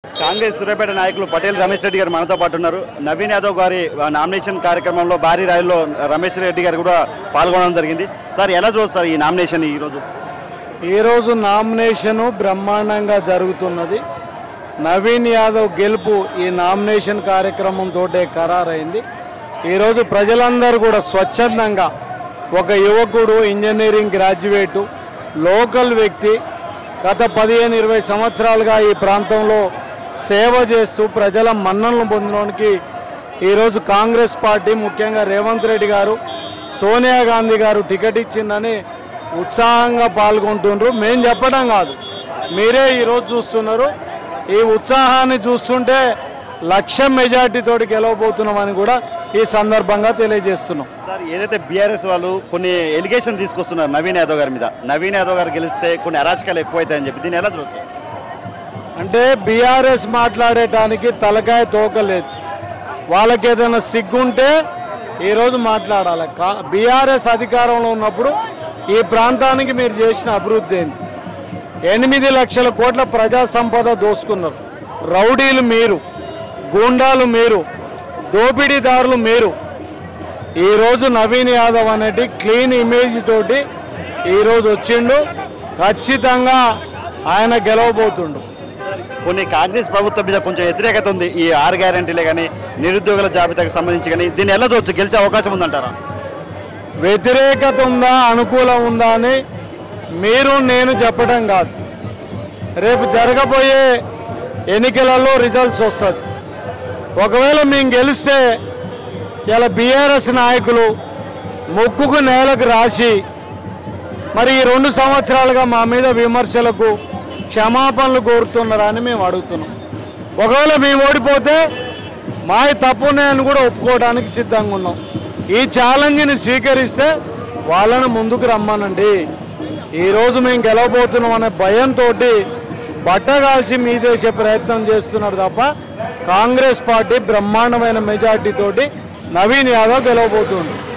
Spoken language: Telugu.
కాంగ్రెస్ సూర్యాపేట నాయకులు పటేల్ రమేష్ రెడ్డి గారు మనతో పాటు ఉన్నారు. నవీన్ యాదవ్ గారి నామినేషన్ కార్యక్రమంలో భారీ ర్యాలీలో రమేష్ రెడ్డి గారు కూడా పాల్గొనడం జరిగింది. సార్ ఎలా చూస్తారు ఈ నామినేషన్? ఈరోజు నామినేషను బ్రహ్మాండంగా జరుగుతున్నది. నవీన్ యాదవ్ గెలుపు ఈ నామినేషన్ కార్యక్రమంతో ఖరారైంది. ఈరోజు ప్రజలందరూ కూడా స్వచ్ఛందంగా ఒక యువకుడు, ఇంజనీరింగ్ గ్రాడ్యుయేటు, లోకల్ వ్యక్తి, గత 15-20 సంవత్సరాలుగా ఈ ప్రాంతంలో సేవ చేస్తూ ప్రజల మన్ననలు పొందడానికి ఈరోజు కాంగ్రెస్ పార్టీ, ముఖ్యంగా రేవంత్ రెడ్డి గారు, సోనియా గాంధీ గారు టికెట్ ఇచ్చిందని ఉత్సాహంగా పాల్గొంటున్నారు. మేము చెప్పడం కాదు, మీరే ఈరోజు చూస్తున్నారు. ఈ ఉత్సాహాన్ని చూస్తుంటే 1,00,000 మెజార్టీతో గెలవబోతున్నామని కూడా ఈ సందర్భంగా తెలియజేస్తున్నాం. సార్, ఏదైతే బీఆర్ఎస్ వాళ్ళు కొన్ని ఎలిగేషన్ తీసుకొస్తున్నారు నవీన్ యాదవ్ గారి మీద, నవీన్ యాదవ్ గారు గెలిస్తే కొన్ని అరాచకాలు ఎక్కువైతాయని చెప్పి, దీన్ని ఎలా చూస్తారు? అంటే బీఆర్ఎస్ మాట్లాడటానికి తలకాయ తోకలేదు. వాళ్ళకి ఏదైనా సిగ్గుంటే ఈరోజు మాట్లాడాలి. బీఆర్ఎస్ అధికారంలో ఉన్నప్పుడు ఈ ప్రాంతానికి మీరు చేసిన అభివృద్ధి ఏంటి? 8 లక్షల కోట్ల ప్రజా సంపద దోసుకున్నారు. రౌడీలు మీరు, గూండాలు మీరు, దోపిడీదారులు మీరు. ఈరోజు నవీన్ యాదవ్ అనేది క్లీన్ ఇమేజ్ తోటి ఈరోజు వచ్చిండు. ఖచ్చితంగా ఆయన గెలవబోతుండు. కొన్ని కాంగ్రెస్ ప్రభుత్వం మీద కొంచెం వ్యతిరేకత ఉంది, ఈ 6 గ్యారెంటీలే కానీ, నిరుద్యోగుల జాబితాకు సంబంధించి కానీ, దీన్ని ఎలా చూడొచ్చు? గెలిచే అవకాశం ఉందంటారా? వ్యతిరేకత ఉందా, అనుకూలం ఉందా అని మీరు నేను చెప్పడం కాదు. రేపు జరగబోయే ఎన్నికలలో రిజల్ట్స్ వస్తుంది. ఒకవేళ మేము గెలిస్తే ఇలా బీఆర్ఎస్ నాయకులు ముక్కుకు నేలకు రాసి మరి ఈ 2 సంవత్సరాలుగా మా మీద విమర్శలకు క్షమాపణలు కోరుతున్నారని మేము అడుగుతున్నాం. ఒకవేళ మేము ఓడిపోతే మా తప్పున్నాయని కూడా ఒప్పుకోవడానికి సిద్ధంగా ఉన్నాం. ఈ ఛాలెంజ్ని స్వీకరిస్తే వాళ్ళని ముందుకు రమ్మనండి. ఈరోజు మేము గెలవబోతున్నాం అనే భయంతో బట్టగాల్చి మీదేసే ప్రయత్నం చేస్తున్నారు తప్ప కాంగ్రెస్ పార్టీ బ్రహ్మాండమైన మెజార్టీతోటి నవీన్ యాదవ్ గెలవబోతుంది.